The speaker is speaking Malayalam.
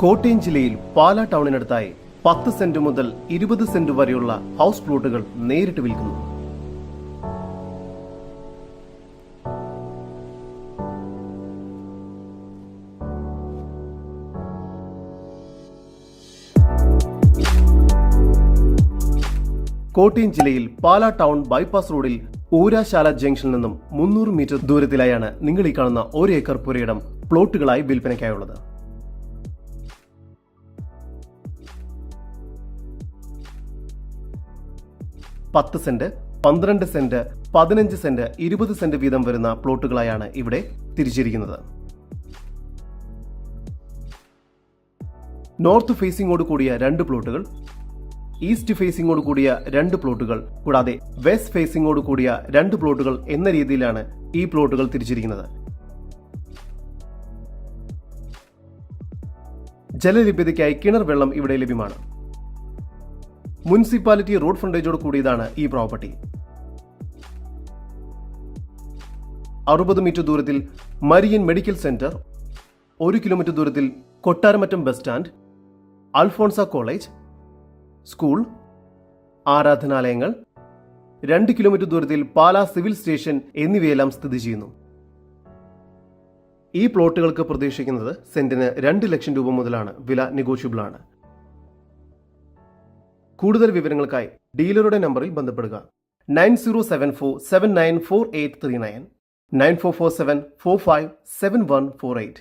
കോട്ടയം ജില്ലയിൽ പാലാ ടൗണിനടുത്തായി 10 സെന്റ് മുതൽ 20 സെന്റ് വരെയുള്ള ഹൗസ് പ്ലോട്ടുകൾ നേരിട്ട് വിൽക്കുന്നു. കോട്ടയം ജില്ലയിൽ പാലാ ടൗൺ ബൈപ്പാസ് റോഡിൽ ഊരാശാല ജംഗ്ഷനിൽ നിന്നും 300 മീറ്റർ ദൂരത്തിലായാണ് നിങ്ങൾ ഈ കാണുന്ന 1 ഏക്കർ പുരയിടം പ്ലോട്ടുകളായി വിൽപ്പനയ്ക്കായുള്ളത്. പത്ത് സെന്റ്, 12 സെന്റ്, 15 സെന്റ്, 20 സെന്റ് വീതം വരുന്ന പ്ലോട്ടുകളായാണ് ഇവിടെ തിരിച്ചിരിക്കുന്നത്. നോർത്ത് ഫേസിംഗോട് കൂടിയ 2 പ്ലോട്ടുകൾ, ഈസ്റ്റ് ഫേസിംഗോട് കൂടിയ 2 പ്ലോട്ടുകൾ, കൂടാതെ വെസ്റ്റ് ഫേസിംഗോട് കൂടിയ 2 പ്ലോട്ടുകൾ എന്ന രീതിയിലാണ് ഈ പ്ലോട്ടുകൾ തിരിച്ചിരിക്കുന്നത്. ജലലഭ്യതയ്ക്കായി കിണർ വെള്ളം ഇവിടെ ലഭ്യമാണ്. മുനിസിപ്പാലിറ്റി റോഡ് ഫ്രണ്ടേജോട് കൂടിയതാണ് ഈ പ്രോപ്പർട്ടി. 60 മീറ്റർ ദൂരത്തിൽ മരിയൻ മെഡിക്കൽ സെന്റർ, 1 കിലോമീറ്റർ ദൂരത്തിൽ Kottaramattam bus stand, Alphonsa college, school, ആരാധനാലയങ്ങൾ, 2 കിലോമീറ്റർ ദൂരത്തിൽ പാലാ സിവിൽ സ്റ്റേഷൻ എന്നിവയെല്ലാം സ്ഥിതി ചെയ്യുന്നു. ഈ പ്ലോട്ടുകൾക്ക് പ്രതീക്ഷിക്കുന്നത് സെന്റിന് 2 ലക്ഷം രൂപ മുതലാണ്. വില നെഗോഷ്യബിൾ ആണ്. കൂടുതൽ വിവരങ്ങൾക്കായി ഡീലറുടെ നമ്പറിൽ ബന്ധപ്പെടുക. 9074794839, 9447457148.